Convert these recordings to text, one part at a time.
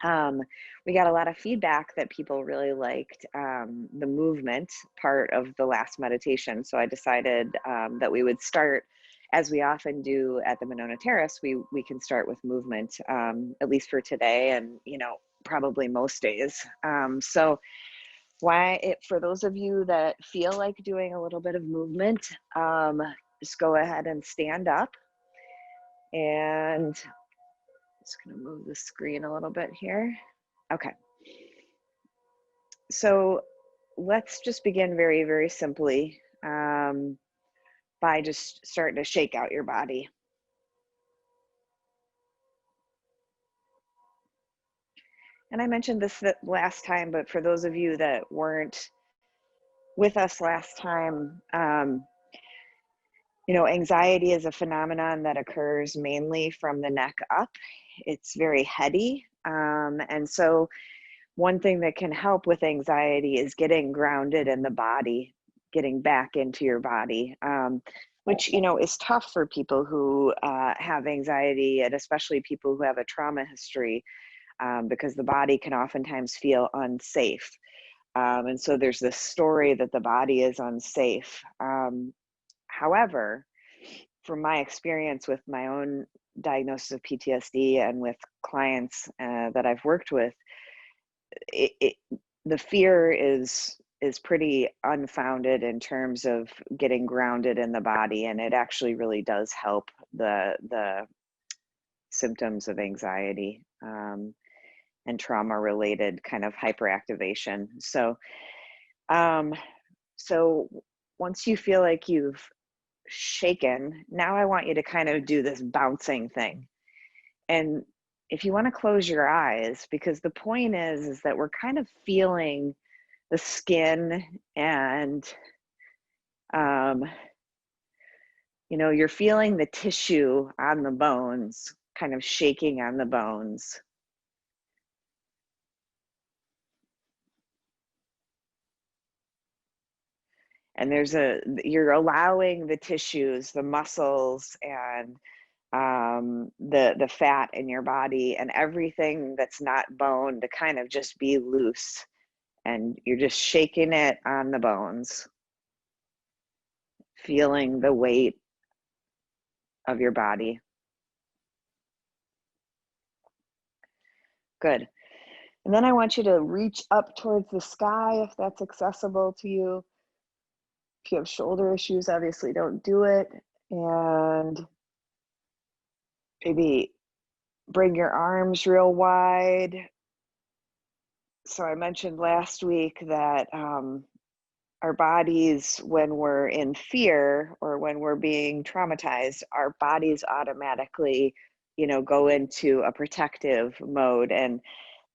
Um, we got a lot of feedback that people really liked the movement part of the last meditation. So I decided that we would start, as we often do at the Monona Terrace, we can start with movement, at least for today and, probably most days. So for those of you that feel like doing a little bit of movement, just go ahead and stand up, and just gonna move the screen a little bit here. Okay. So let's just begin very, very simply by just starting to shake out your body. And I mentioned this last time, but for those of you that weren't with us last time, anxiety is a phenomenon that occurs mainly from the neck up. It's very heady. And so one thing that can help with anxiety is getting grounded in the body, getting back into your body, which, is tough for people who have anxiety, and especially people who have a trauma history, because the body can oftentimes feel unsafe. And so there's this story that the body is unsafe. However, from my experience with my own diagnosis of PTSD and with clients that I've worked with, the fear is pretty unfounded in terms of getting grounded in the body, and it actually really does help the symptoms of anxiety and trauma related kind of hyperactivation. So once you feel like you've shaken, now I want you to kind of do this bouncing thing. And if you want to close your eyes, because the point is that we're kind of feeling the skin, and you're feeling the tissue on the bones kind of shaking on the bones. And you're allowing the tissues, the muscles, and the fat in your body and everything that's not bone to kind of just be loose, and you're just shaking it on the bones, feeling the weight of your body. Good. And then I want you to reach up towards the sky if that's accessible to you. If you have shoulder issues, obviously don't do it. And maybe bring your arms real wide. So I mentioned last week that our bodies, when we're in fear or when we're being traumatized, our bodies automatically, go into a protective mode. And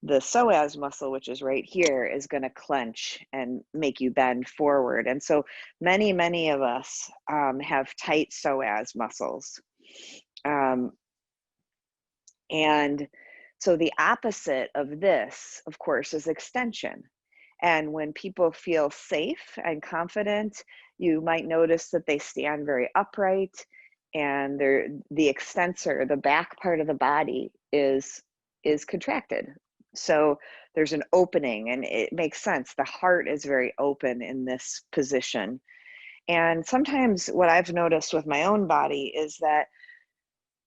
the psoas muscle, which is right here, is going to clench and make you bend forward. And so many of us have tight psoas muscles. And so the opposite of this, of course, is extension. And when people feel safe and confident, you might notice that they stand very upright, and the extensor, the back part of the body, is contracted. So there's an opening, and it makes sense. The heart is very open in this position. And sometimes what I've noticed with my own body is that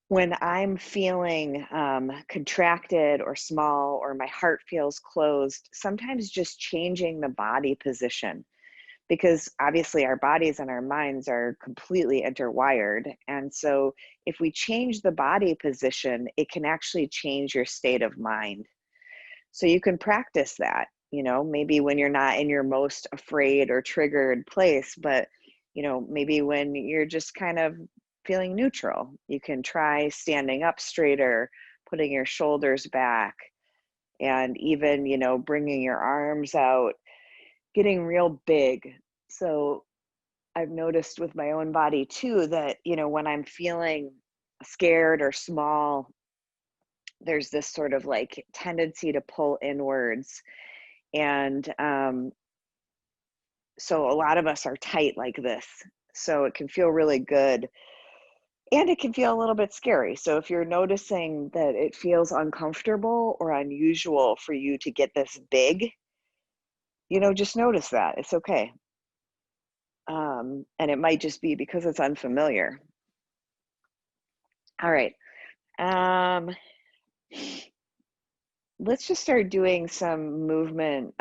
when I'm feeling contracted or small, or my heart feels closed, sometimes just changing the body position, because obviously our bodies and our minds are completely interwired. And so if we change the body position, it can actually change your state of mind. So you can practice that, maybe when you're not in your most afraid or triggered place, but, maybe when you're just kind of feeling neutral, you can try standing up straighter, putting your shoulders back, and even, bringing your arms out, getting real big. So I've noticed with my own body too that, when I'm feeling scared or small, there's this sort of like tendency to pull inwards. And so a lot of us are tight like this. So it can feel really good And it can feel a little bit scary. So if you're noticing that it feels uncomfortable or unusual for you to get this big, just notice that. It's okay. And it might just be because it's unfamiliar. All right. Um, let's just start doing some movement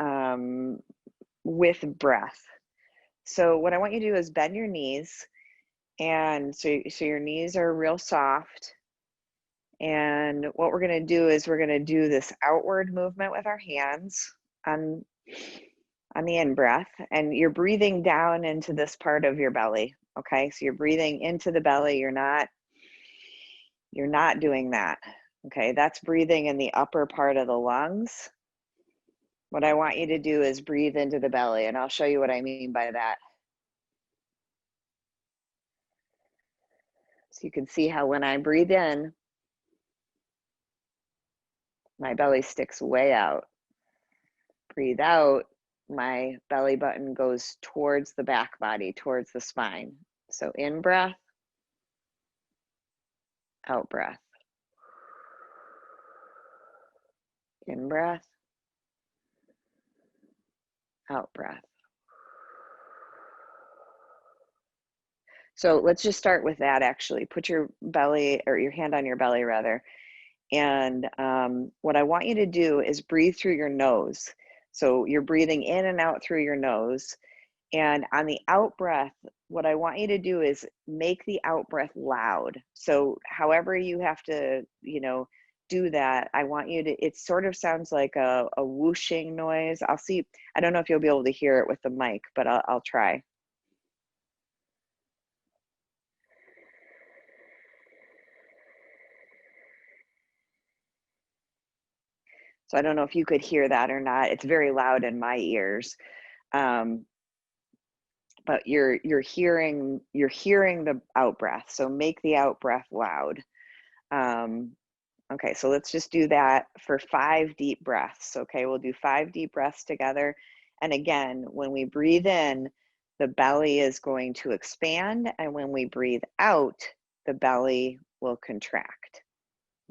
with breath. So what I want you to do is bend your knees, and so your knees are real soft. And what we're going to do is we're going to do this outward movement with our hands on the in breath, and you're breathing down into this part of your belly. Okay, so you're breathing into the belly. You're not doing that. Okay, that's breathing in the upper part of the lungs. What I want you to do is breathe into the belly, and I'll show you what I mean by that. So you can see how when I breathe in, my belly sticks way out. Breathe out, my belly button goes towards the back body, towards the spine. So in breath, out breath. In breath, out breath. So let's just start with that actually. Put your belly, or your hand on your belly rather. And what I want you to do is breathe through your nose. So you're breathing in and out through your nose. And on the out breath, what I want you to do is make the out breath loud. So however you have to, do that, I want you to, it sort of sounds like a whooshing noise. I'll see, I don't know if you'll be able to hear it with the mic, but I'll try. So I don't know if you could hear that or not. It's very loud in my ears. Um, but you're hearing the out breath. So make the out breath loud. Okay, so let's just do that for 5 deep breaths. Okay, we'll do 5 deep breaths together. And again, when we breathe in, the belly is going to expand, and when we breathe out, the belly will contract.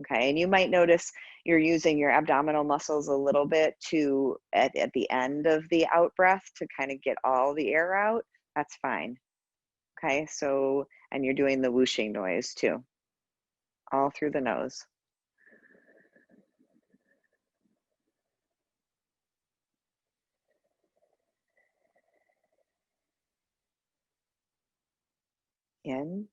Okay, and you might notice you're using your abdominal muscles a little bit to at the end of the out breath to kind of get all the air out. That's fine. Okay, so, and you're doing the whooshing noise too, all through the nose. In.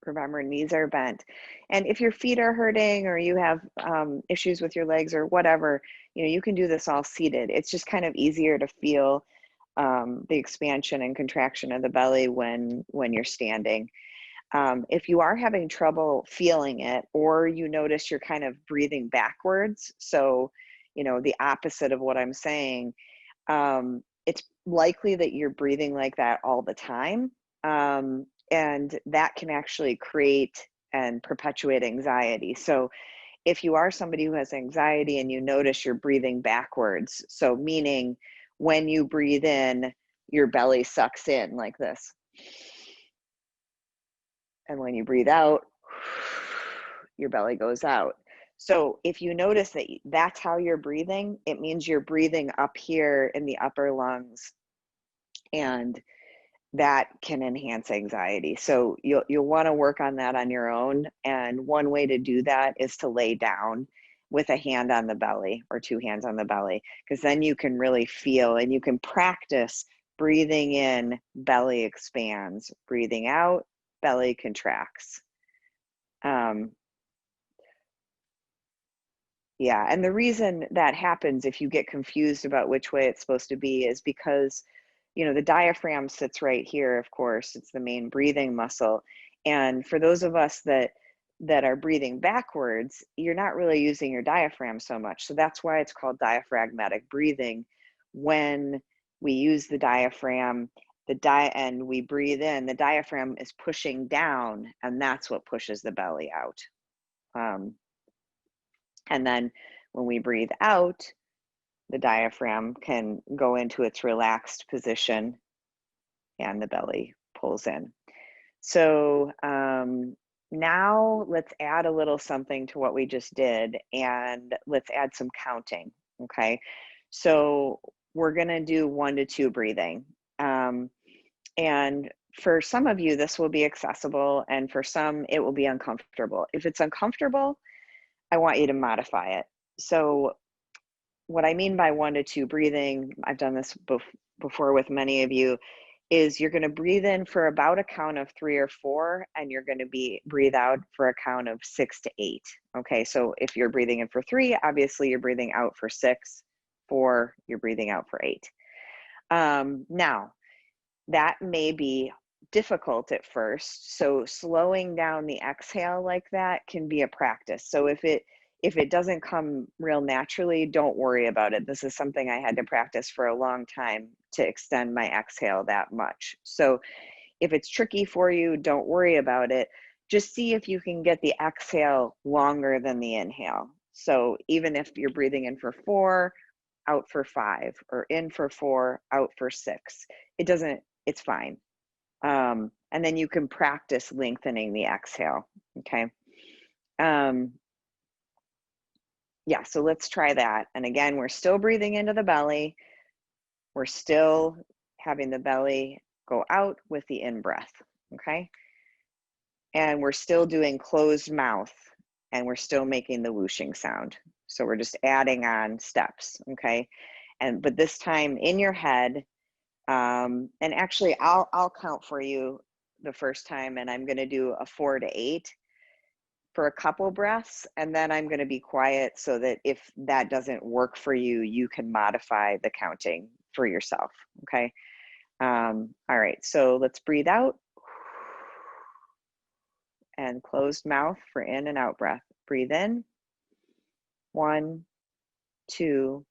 Remember, knees are bent. And if your feet are hurting or you have issues with your legs or whatever, you can do this all seated. It's just kind of easier to feel the expansion and contraction of the belly when you're standing. If you are having trouble feeling it, or you notice you're kind of breathing backwards, so the opposite of what I'm saying, it's likely that you're breathing like that all the time. And that can actually create and perpetuate anxiety. So if you are somebody who has anxiety and you notice you're breathing backwards, so meaning when you breathe in, your belly sucks in like this. And when you breathe out, your belly goes out. So if you notice that that's how you're breathing, it means you're breathing up here in the upper lungs, and that can enhance anxiety. So you'll want to work on that on your own. And one way to do that is to lay down with a hand on the belly or 2 hands on the belly, because then you can really feel and you can practice breathing in, belly expands, breathing out, belly contracts. Yeah, and the reason that happens if you get confused about which way it's supposed to be is because, the diaphragm sits right here, of course, it's the main breathing muscle. And for those of us that are breathing backwards, you're not really using your diaphragm so much. So that's why it's called diaphragmatic breathing. When we use the diaphragm, and we breathe in, the diaphragm is pushing down, and that's what pushes the belly out. And then when we breathe out, the diaphragm can go into its relaxed position and the belly pulls in. So now let's add a little something to what we just did, and let's add some counting. Okay. So we're going to do 1 to 2 breathing. And for some of you, this will be accessible, and for some, it will be uncomfortable. If it's uncomfortable, I want you to modify it. So what I mean by 1 to 2 breathing, I've done this before with many of you, is you're going to breathe in for about a count of 3 or 4, and you're going to breathe out for a count of 6 to 8. Okay, so if you're breathing in for 3, obviously you're breathing out for 6. 4, you're breathing out for 8. Now, that may be difficult at first, so slowing down the exhale like that can be a practice. So if it doesn't come real naturally, don't worry about it. This is something I had to practice for a long time to extend my exhale that much. So if it's tricky for you, don't worry about it. Just see if you can get the exhale longer than the inhale. So even if you're breathing in for 4, out for 5, or in for 4, out for 6, it's fine. And then you can practice lengthening the exhale. Okay. Yeah, so let's try that. And again, we're still breathing into the belly. We're still having the belly go out with the in-breath, okay? And we're still doing closed mouth, and we're still making the whooshing sound. So we're just adding on steps, okay? But this time in your head, and actually I'll count for you the first time, and I'm gonna do a 4 to 8. For a couple breaths, and then I'm going to be quiet so that if that doesn't work for you, you can modify the counting for yourself. Okay. All right. So let's breathe out and closed mouth for in and out breath. Breathe in. 1, 2,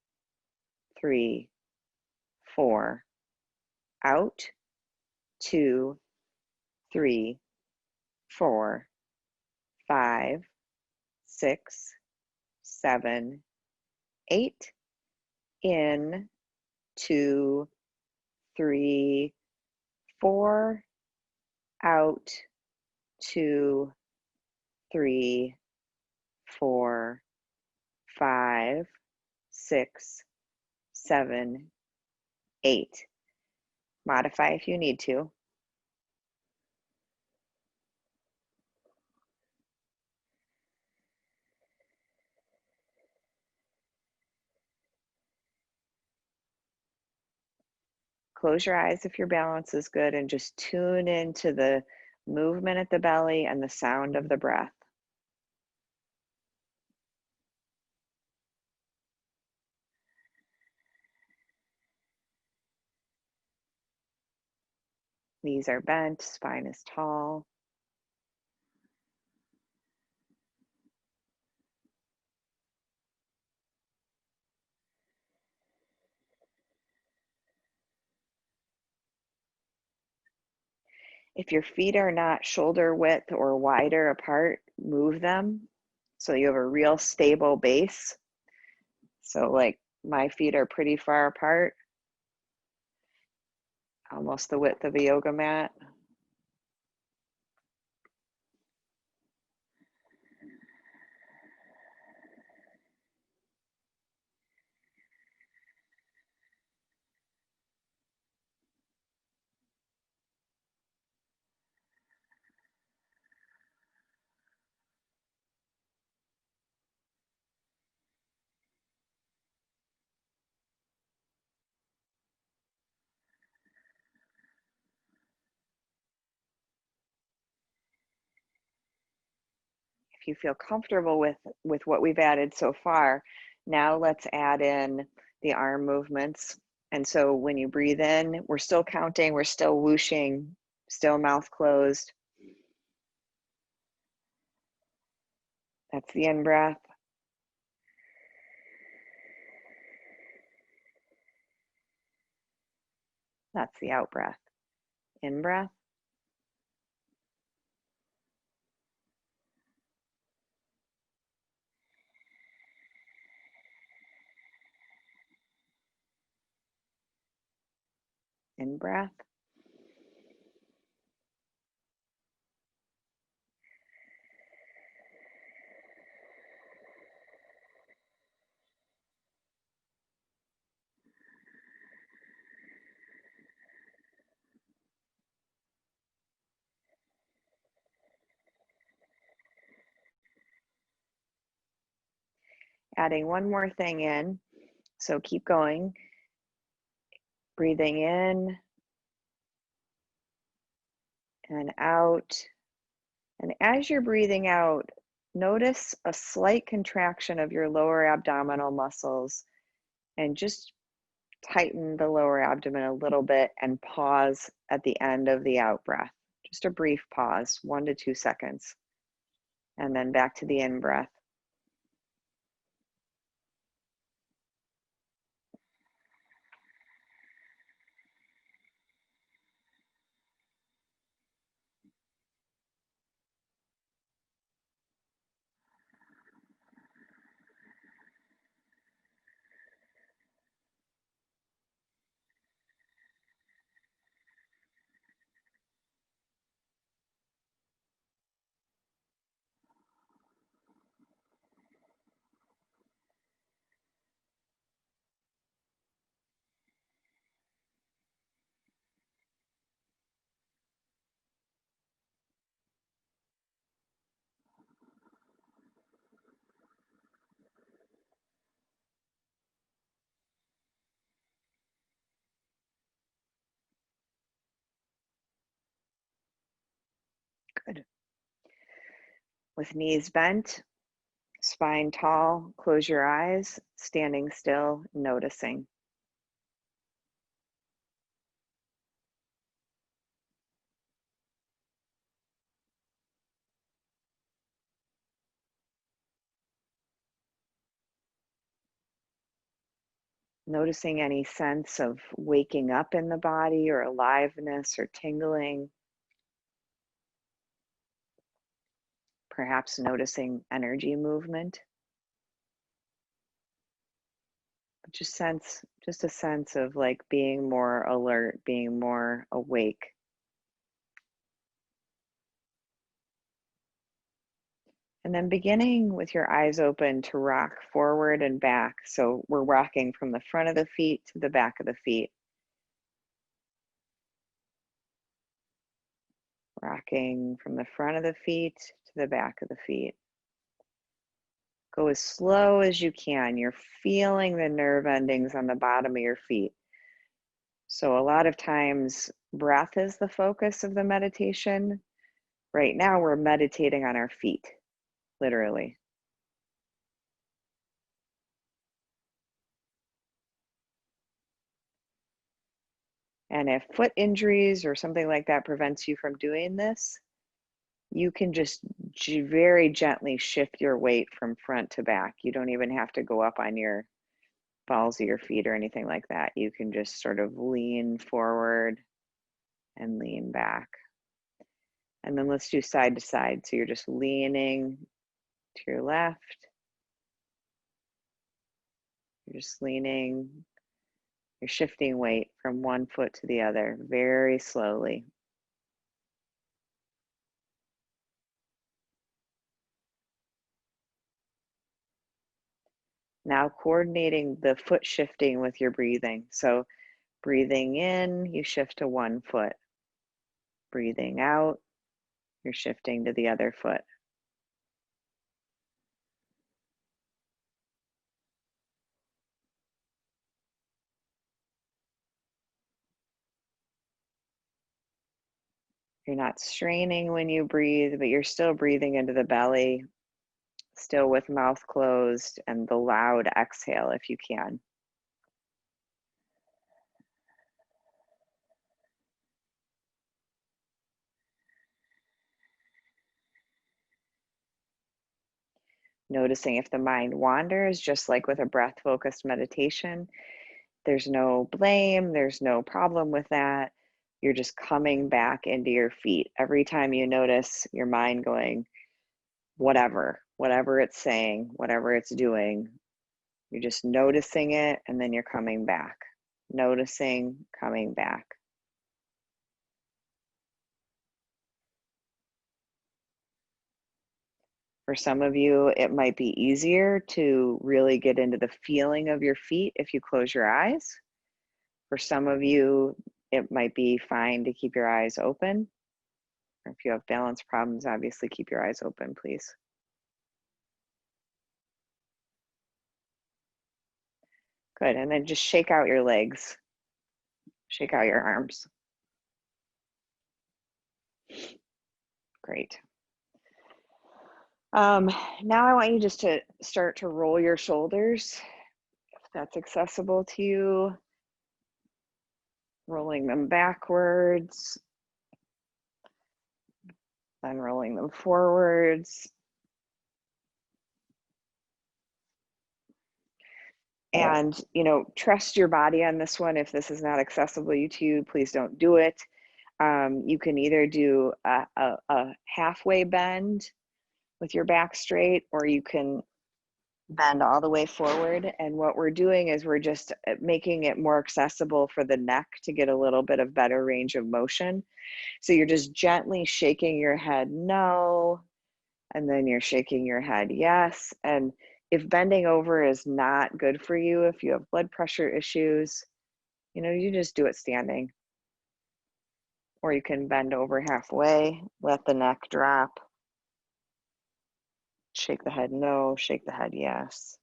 3, 4. Out. 2, 3, 4, 5, 6, 7, 8. In. 2, 3, 4, out. 2, 3, 4, 5, 6, 7, 8. Modify if you need to. Close your eyes if your balance is good, and just tune into the movement at the belly and the sound of the breath. Knees are bent, spine is tall. If your feet are not shoulder width or wider apart, move them so you have a real stable base. So like my feet are pretty far apart, almost the width of a yoga mat. you feel comfortable with what we've added so far, now let's add in the arm movements. And so when you breathe in, we're still counting, we're still whooshing, still mouth closed. That's the in breath. That's the out breath. In breath. In breath. Adding one more thing in. So keep going. Breathing in and out. And as you're breathing out, notice a slight contraction of your lower abdominal muscles and just tighten the lower abdomen a little bit and pause at the end of the out breath. Just a brief pause, 1 to 2 seconds. And then back to the in breath. Good. With knees bent, spine tall, close your eyes, standing still, noticing. Noticing any sense of waking up in the body or aliveness or tingling. Perhaps noticing energy movement. Just a sense of like being more alert, being more awake. And then beginning with your eyes open to rock forward and back. So we're rocking from the front of the feet to the back of the feet. Rocking from the front of the feet to the back of the feet. Go as slow as you can. You're feeling the nerve endings on the bottom of your feet. So a lot of times breath is the focus of the meditation. Right now we're meditating on our feet, literally. And if foot injuries or something like that prevents you from doing this, you can just very gently shift your weight from front to back. You don't even have to go up on your balls of your feet or anything like that. You can just sort of lean forward and lean back. And then let's do side to side. So you're just leaning to your left. You're just leaning. You're shifting weight from one foot to the other very slowly. Now coordinating the foot shifting with your breathing. So breathing in, you shift to one foot. Breathing out, you're shifting to the other foot. You're not straining when you breathe, but you're still breathing into the belly. still with mouth closed, and the loud exhale if you can. Noticing if the mind wanders, just like with a breath-focused meditation, there's no blame, there's no problem with that. You're just coming back into your feet. Every time you notice your mind going, whatever it's saying, whatever it's doing, you're just noticing it, and then you're coming back. Noticing, coming back. For some of you, it might be easier to really get into the feeling of your feet if you close your eyes. For some of you, it might be fine to keep your eyes open. Or if you have balance problems, obviously keep your eyes open, please. Good, and then just shake out your legs. Shake out your arms. Great. Now I want you just to start to roll your shoulders, if that's accessible to you. Rolling them backwards, then rolling them forwards. And, trust your body on this one. If this is not accessible to you, please don't do it. You can either do a halfway bend with your back straight, or you can bend all the way forward. And what we're doing is we're just making it more accessible for the neck to get a little bit of better range of motion. So you're just gently shaking your head no, and then you're shaking your head yes. And if bending over is not good for you, if you have blood pressure issues, you just do it standing. Or you can bend over halfway, let the neck drop. Shake the head no, shake the head yes.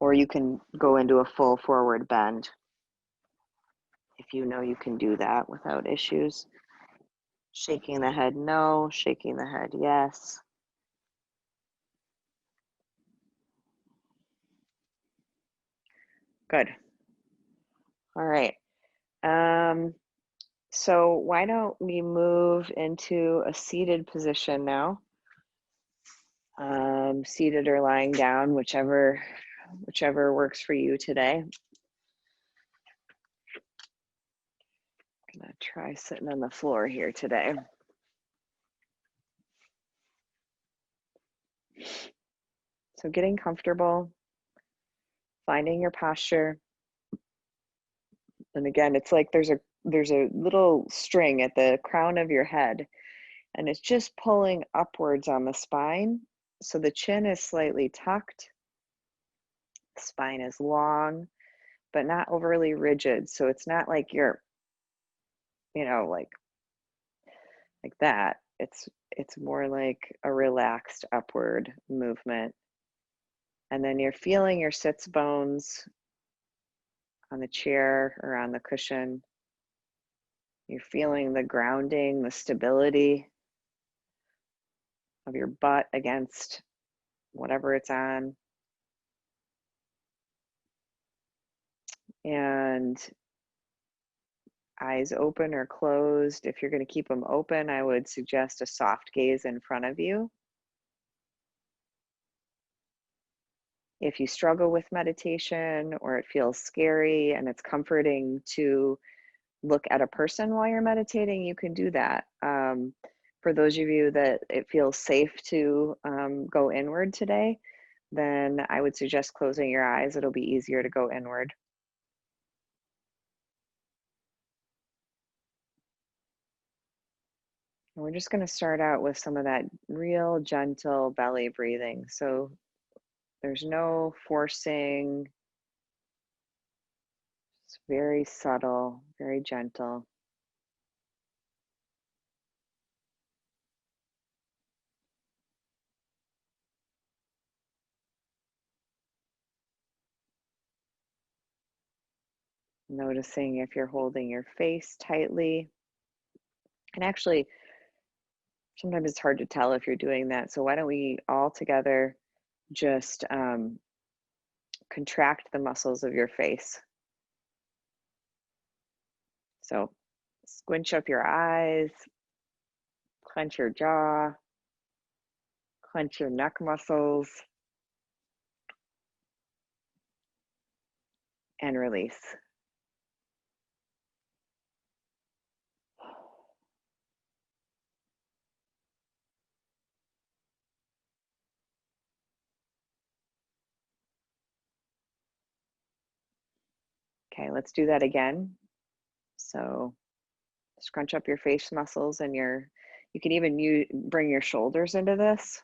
Or you can go into a full forward bend if you know you can do that without issues. Shaking the head no, shaking the head yes. Good. All right. So why don't we move into a seated position now? Seated or lying down, whichever works for you today. I'm gonna try sitting on the floor here today. So getting comfortable, finding your posture. And again, it's like there's a little string at the crown of your head, and it's just pulling upwards on the spine. So the chin is slightly tucked, the spine is long, but not overly rigid. So it's not like you're, like that. It's more like a relaxed upward movement. And then you're feeling your sits bones on the chair or on the cushion. You're feeling the grounding, the stability of your butt against whatever it's on. And eyes open or closed. If you're going to keep them open, I would suggest a soft gaze in front of you. If you struggle with meditation or it feels scary and it's comforting to look at a person while you're meditating, you can do that. For those of you that it feels safe to go inward today, then I would suggest closing your eyes. It'll be easier to go inward. And we're just going to start out with some of that real gentle belly breathing. So there's no forcing. It's very subtle, very gentle. Noticing if you're holding your face tightly. And actually, sometimes it's hard to tell if you're doing that. So why don't we all together just contract the muscles of your face. So squinch up your eyes, clench your jaw, clench your neck muscles, and release. Okay, let's do that again. So scrunch up your face muscles and you can even bring your shoulders into this.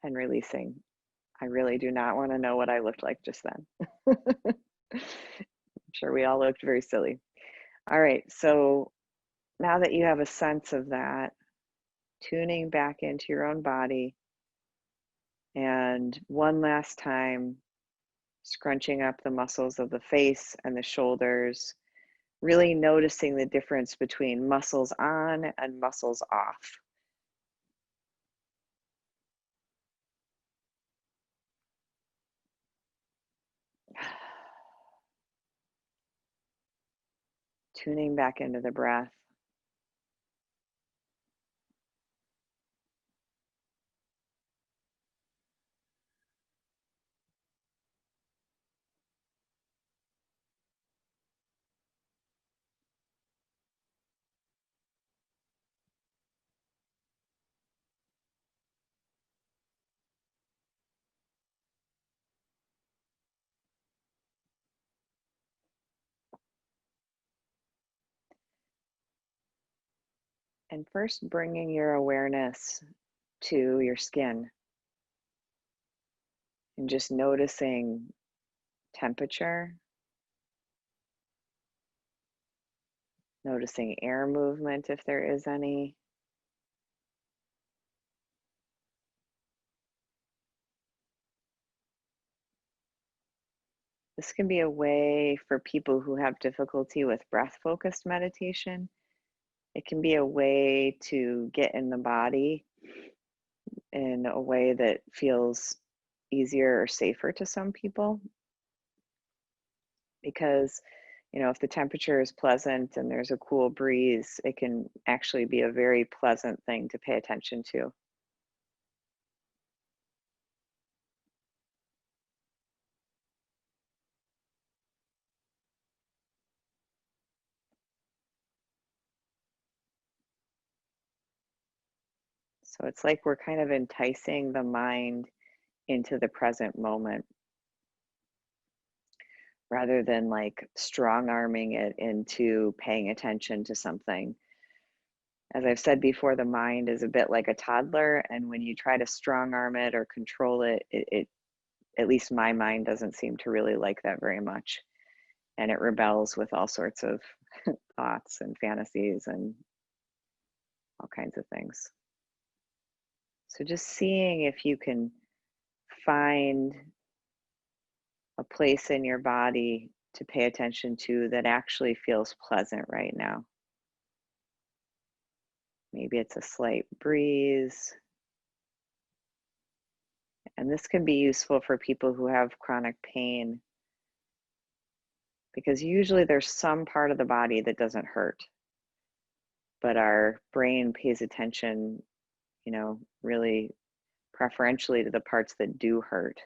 And releasing. I really do not want to know what I looked like just then. I'm sure we all looked very silly. All right, so now that you have a sense of that, tuning back into your own body, and one last time, scrunching up the muscles of the face and the shoulders, really noticing the difference between muscles on and muscles off. Tuning back into the breath. And first bringing your awareness to your skin and just noticing temperature, noticing air movement if there is any. This can be a way for people who have difficulty with breath-focused meditation. It can be a way to get in the body in a way that feels easier or safer to some people. Because, if the temperature is pleasant and there's a cool breeze, it can actually be a very pleasant thing to pay attention to. So it's like we're kind of enticing the mind into the present moment rather than like strong arming it into paying attention to something. As I've said before, the mind is a bit like a toddler, and when you try to strong arm it or control it, at least my mind doesn't seem to really like that very much. And it rebels with all sorts of thoughts and fantasies and all kinds of things. So just seeing if you can find a place in your body to pay attention to that actually feels pleasant right now. Maybe it's a slight breeze. And this can be useful for people who have chronic pain because usually there's some part of the body that doesn't hurt, but our brain pays attention, really preferentially to the parts that do hurt.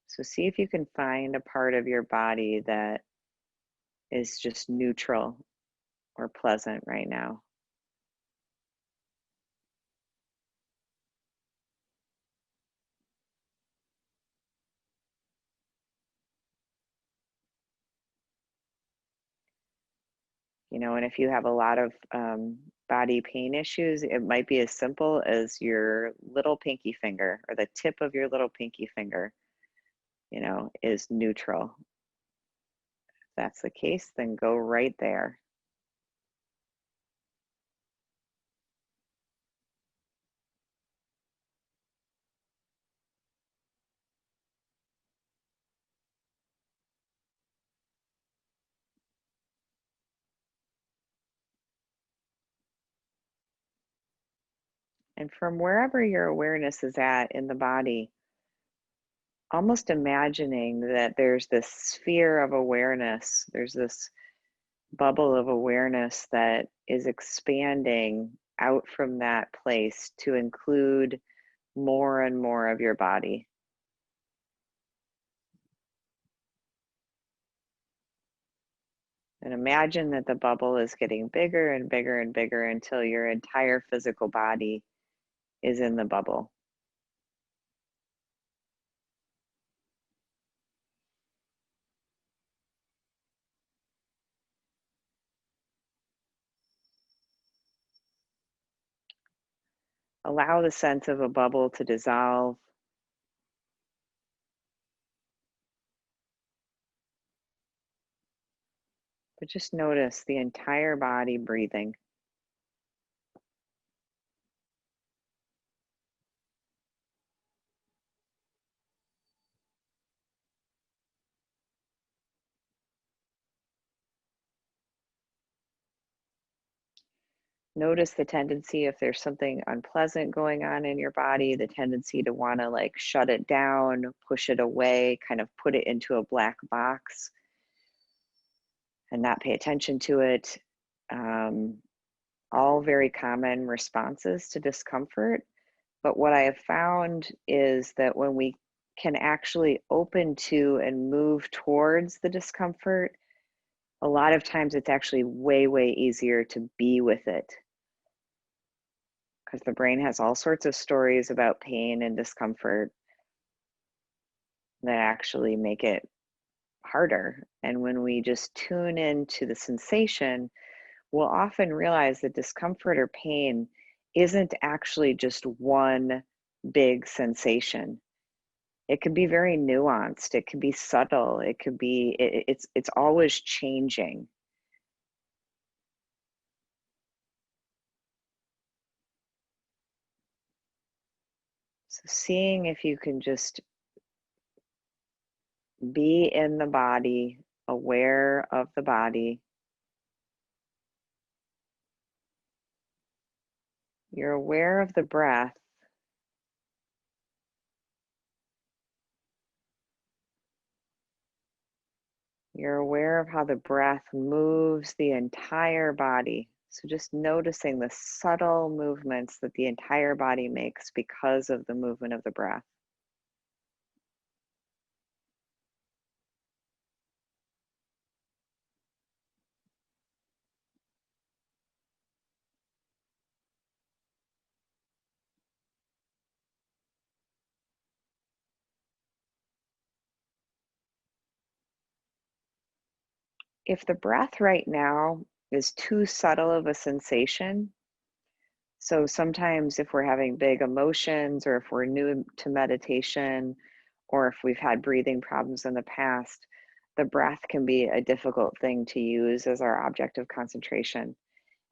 So see if you can find a part of your body that is just neutral or pleasant right now. And if you have a lot of body pain issues, it might be as simple as your little pinky finger or the tip of your little pinky finger, is neutral. If that's the case, then go right there. And from wherever your awareness is at in the body, almost imagining that there's this sphere of awareness, there's this bubble of awareness that is expanding out from that place to include more and more of your body. And imagine that the bubble is getting bigger and bigger and bigger until your entire physical body is in the bubble. Allow the sense of a bubble to dissolve. But just notice the entire body breathing. Notice the tendency if there's something unpleasant going on in your body, the tendency to want to like shut it down, push it away, kind of put it into a black box and not pay attention to it. All very common responses to discomfort. But what I have found is that when we can actually open to and move towards the discomfort, a lot of times it's actually way, way easier to be with it. Because the brain has all sorts of stories about pain and discomfort that actually make it harder. And when we just tune into the sensation, we'll often realize that discomfort or pain isn't actually just one big sensation. It can be very nuanced. It can be subtle. It could be, it's always changing. So seeing if you can just be in the body, aware of the body. You're aware of the breath. You're aware of how the breath moves the entire body. So just noticing the subtle movements that the entire body makes because of the movement of the breath. If the breath right now is too subtle of a sensation, so sometimes if we're having big emotions or if we're new to meditation or if we've had breathing problems in the past, the breath can be a difficult thing to use as our object of concentration.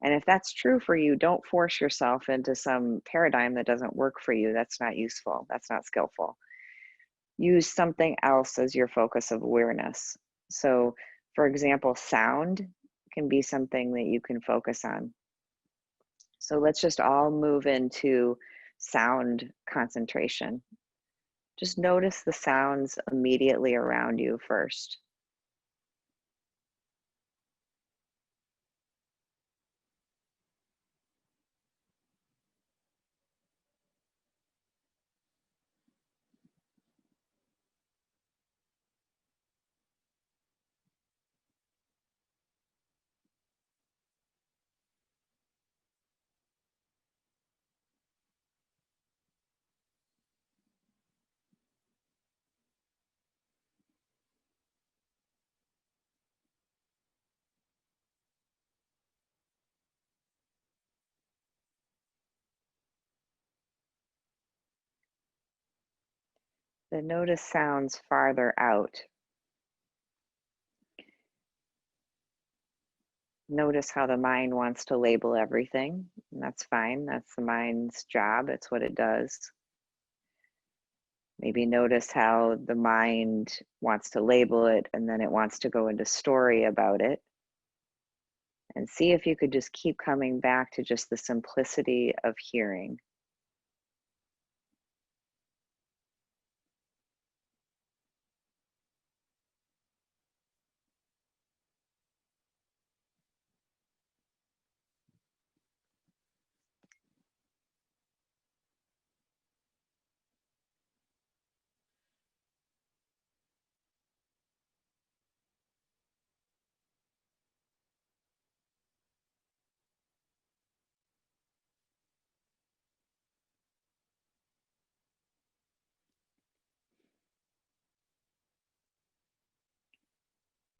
And if that's true for you, don't force yourself into some paradigm that doesn't work for you. That's not useful. That's not skillful. Use something else as your focus of awareness. So, for example, sound can be something that you can focus on. So let's just all move into sound concentration. Just notice the sounds immediately around you first. Then notice sounds farther out. Notice how the mind wants to label everything. And that's fine. That's the mind's job. It's what it does. Maybe notice how the mind wants to label it and then it wants to go into story about it. And see if you could just keep coming back to just the simplicity of hearing.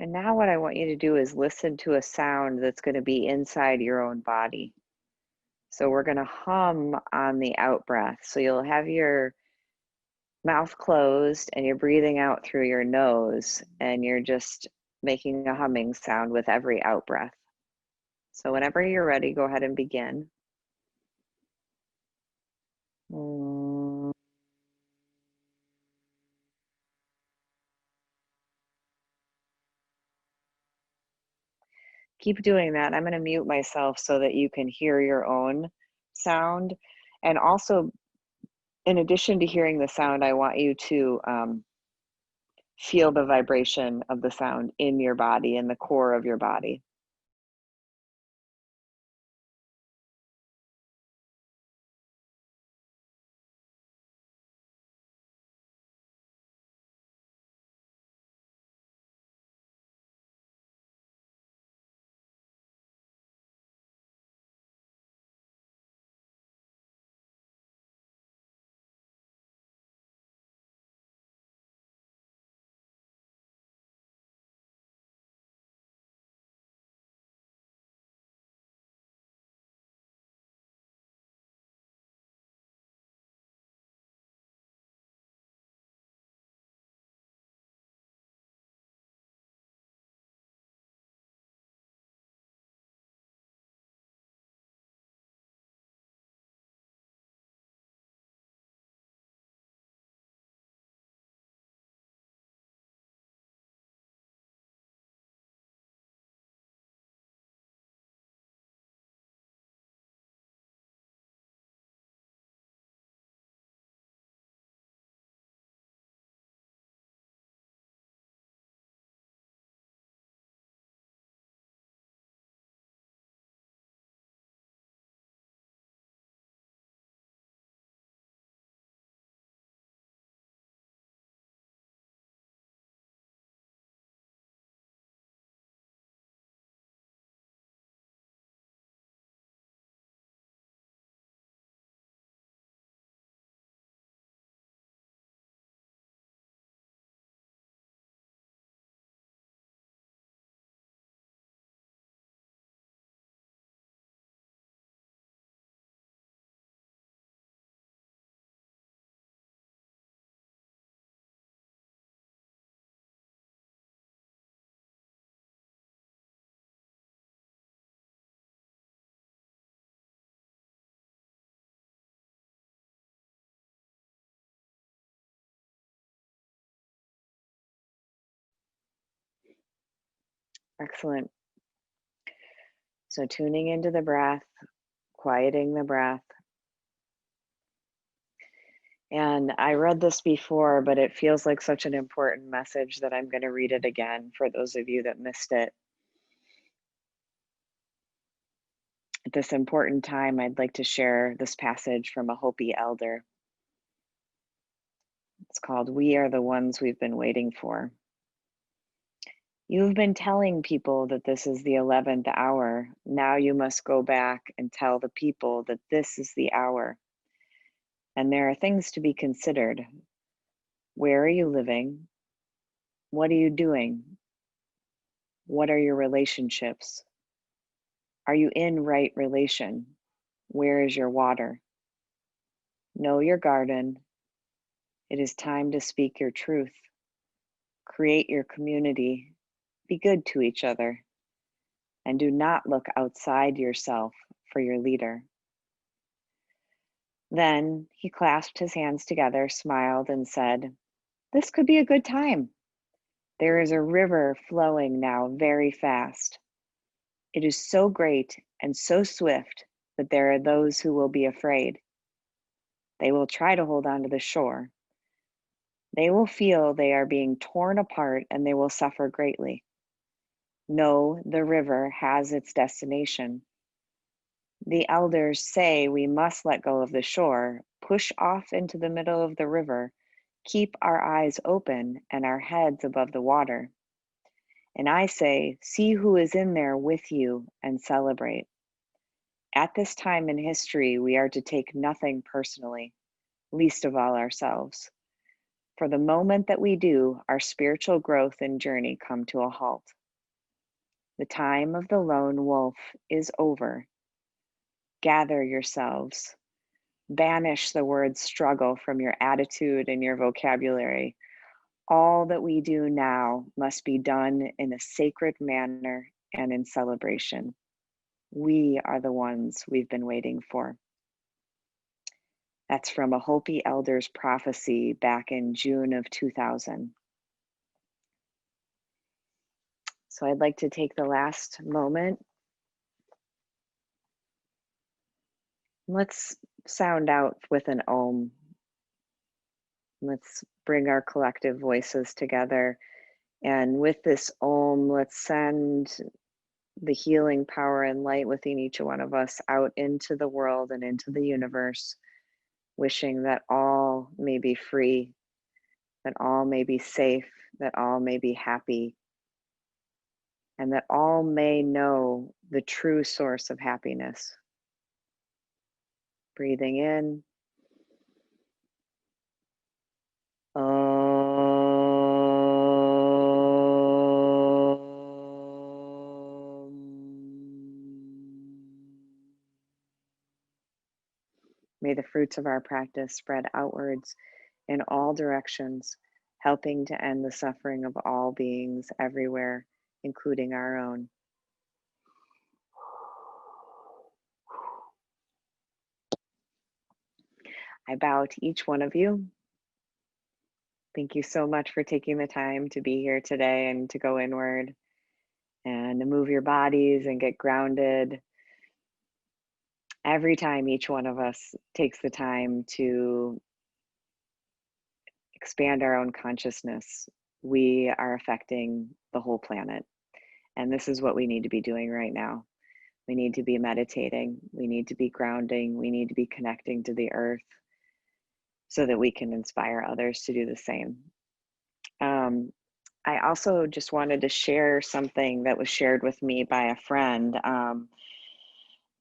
And now what I want you to do is listen to a sound that's going to be inside your own body. So we're going to hum on the out breath. So you'll have your mouth closed and you're breathing out through your nose and you're just making a humming sound with every out breath. So whenever you're ready, go ahead and begin. Keep doing that. I'm going to mute myself so that you can hear your own sound. And also, in addition to hearing the sound, I want you to feel the vibration of the sound in your body, in the core of your body. Excellent. So tuning into the breath, quieting the breath. And I read this before, but it feels like such an important message that I'm going to read it again for those of you that missed it. At this important time, I'd like to share this passage from a Hopi elder. It's called, "We Are the Ones We've Been Waiting For." You've been telling people that this is the 11th hour. Now you must go back and tell the people that this is the hour. And there are things to be considered. Where are you living? What are you doing? What are your relationships? Are you in right relation? Where is your water? Know your garden. It is time to speak your truth. Create your community. Be good to each other. And do not look outside yourself for your leader. Then he clasped his hands together, smiled, and said, "This could be a good time. There is a river flowing now very fast. It is so great and so swift that there are those who will be afraid. They will try to hold on to the shore. They will feel they are being torn apart and they will suffer greatly. No, the river has its destination. The elders say we must let go of the shore, push off into the middle of the river, keep our eyes open and our heads above the water. And I say, see who is in there with you and celebrate. At this time in history, we are to take nothing personally, least of all ourselves. For the moment that we do, our spiritual growth and journey come to a halt. The time of the lone wolf is over. Gather yourselves. Banish the word struggle from your attitude and your vocabulary. All that we do now must be done in a sacred manner and in celebration. We are the ones we've been waiting for. That's from a Hopi elder's prophecy back in June of 2000. So I'd like to take the last moment. Let's sound out with an Om. Let's bring our collective voices together. And with this Om, let's send the healing power and light within each one of us out into the world and into the universe, wishing that all may be free, that all may be safe, that all may be happy, and that all may know the true source of happiness. Breathing in. May the fruits of our practice spread outwards in all directions, helping to end the suffering of all beings everywhere, including our own. I bow to each one of you. Thank you so much for taking the time to be here today and to go inward and to move your bodies and get grounded. Every time each one of us takes the time to expand our own consciousness, we are affecting the whole planet. And this is what we need to be doing right now. We need to be meditating. We need to be grounding. We need to be connecting to the earth so that we can inspire others to do the same. I also just wanted to share something that was shared with me by a friend.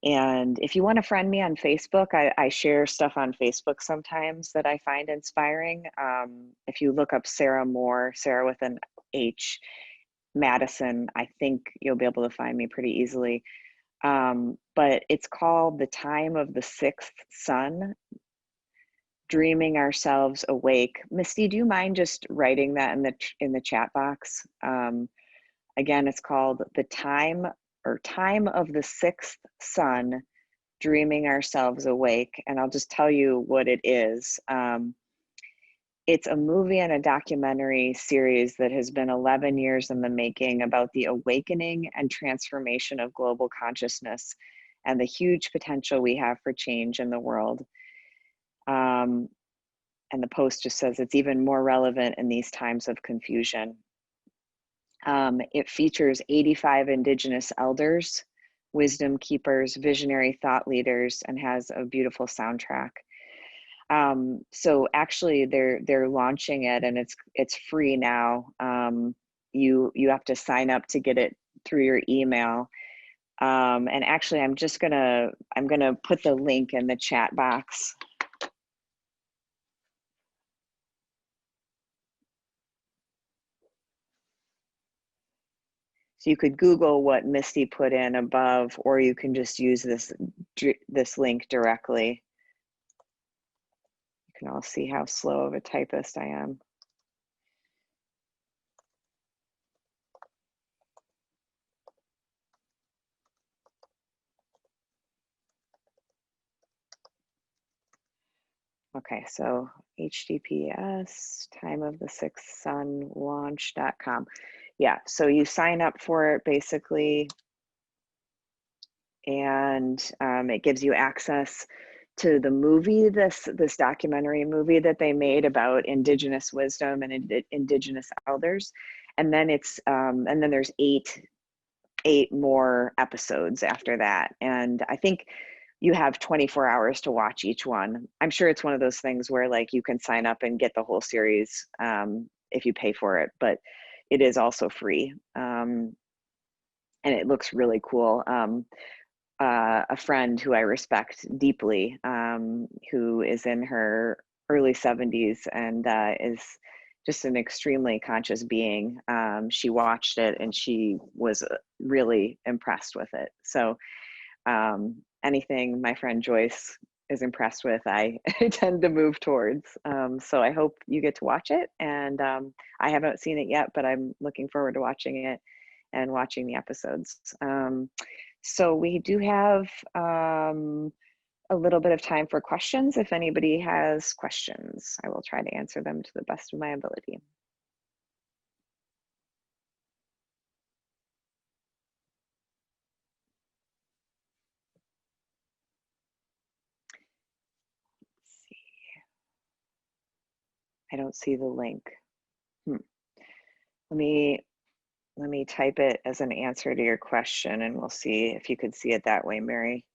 And if you want to friend me on Facebook, I share stuff on Facebook sometimes that I find inspiring. If you look up Sarah Moore, Sarah with an H, Madison, I think you'll be able to find me pretty easily. But it's called The Time of the Sixth Sun, Dreaming Ourselves Awake. Misty, do you mind just writing that in the chat box? Again, it's called The Time of the Sixth Sun, Dreaming Ourselves Awake. And I'll just tell you what it is. It's a movie and a documentary series that has been 11 years in the making about the awakening and transformation of global consciousness and the huge potential we have for change in the world. And the post just says it's even more relevant in these times of confusion. It features 85 Indigenous elders, wisdom keepers, visionary thought leaders, and has a beautiful soundtrack. So actually they're launching it, and it's free now. You have to sign up to get it through your email. And actually I'm gonna put the link in the chat box. So you could Google what Misty put in above, or you can just use this link directly. You can all see how slow of a typist I am. Okay, so HTTPS timeofthesixthsunlaunch.com. Yeah, so you sign up for it basically, and it gives you access to the movie, this documentary movie that they made about Indigenous wisdom and Indigenous elders, and then and then there's eight more episodes after that, and I think you have 24 hours to watch each one. I'm sure it's one of those things where like you can sign up and get the whole series if you pay for it, but it is also free, and it looks really cool. A friend who I respect deeply, who is in her early 70s and is just an extremely conscious being. She watched it and she was really impressed with it. So anything my friend Joyce is impressed with, I tend to move towards. So I hope you get to watch it. And I haven't seen it yet, but I'm looking forward to watching it and watching the episodes. So we do have a little bit of time for questions. If anybody has questions, I will try to answer them to the best of my ability. Let's see. I don't see the link. Let me type it as an answer to your question, and we'll see if you could see it that way, Mary.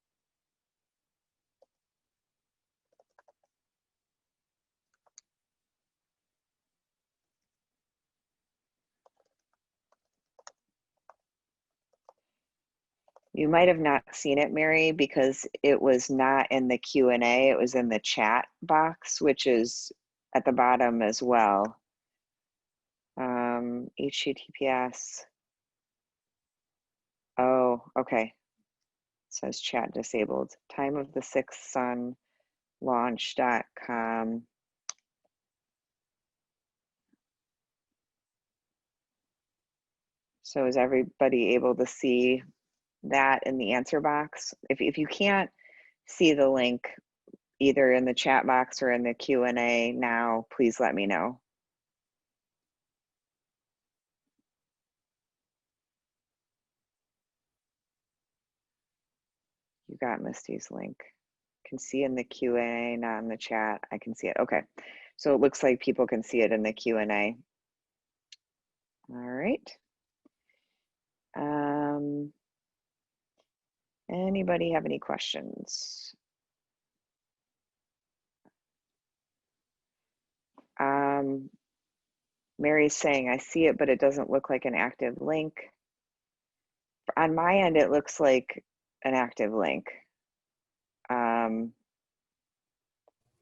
You might have not seen it, Mary, because it was not in the Q&A. It was in the chat box, which is at the bottom as well. HTTPS. Oh, okay. It says chat disabled. Time of the sixth sun, launch.com. So is everybody able to see that in the answer box? If you can't see the link either in the chat box or in the Q&A now, please let me know. You got Misty's link. Can see in the Q&A, not in the chat. I can see it. Okay. So it looks like people can see it in the Q&A. All right. Anybody have any questions? Mary's saying, I see it, but it doesn't look like an active link. On my end, it looks like an active link.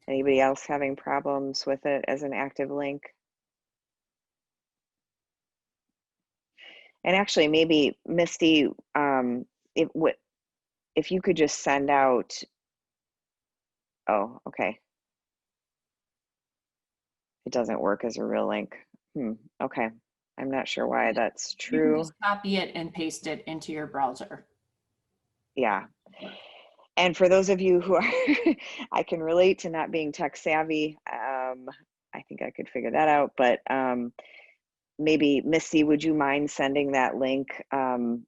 Anybody else having problems with it as an active link? And actually, maybe Misty, if you could just send out, oh, okay. It doesn't work as a real link. Okay. I'm not sure why that's true. You can just copy it and paste it into your browser. Yeah. And for those of you who are, I can relate to not being tech savvy. I think I could figure that out, but maybe Misty, would you mind sending that link in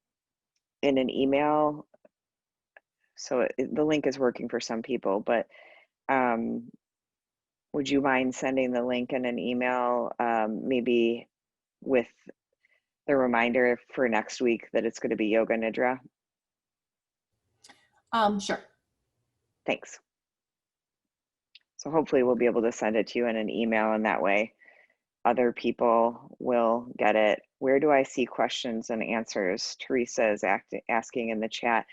an email? So the link is working for some people, but would you mind sending the link in an email, maybe with the reminder for next week that it's going to be Yoga Nidra? Sure. Thanks. So hopefully we'll be able to send it to you in an email, and that way other people will get it. Where do I see questions and answers? Teresa is asking in the chat.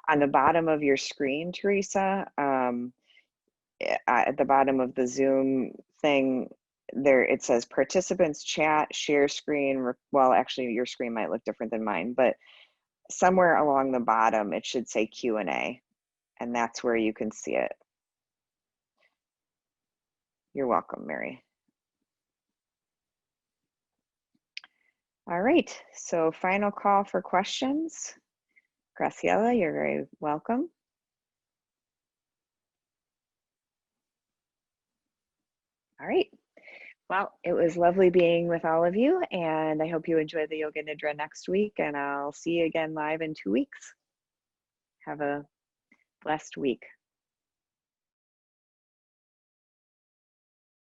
On the bottom of your screen, Teresa, at the bottom of the Zoom thing, there it says participants chat, share screen. Well, actually your screen might look different than mine, but somewhere along the bottom it should say Q&A, and that's where you can see it. You're welcome, Mary. All right, so final call for questions. Graciela, you're very welcome. All right. Well, it was lovely being with all of you, and I hope you enjoy the Yoga Nidra next week, and I'll see you again live in 2 weeks. Have a blessed week.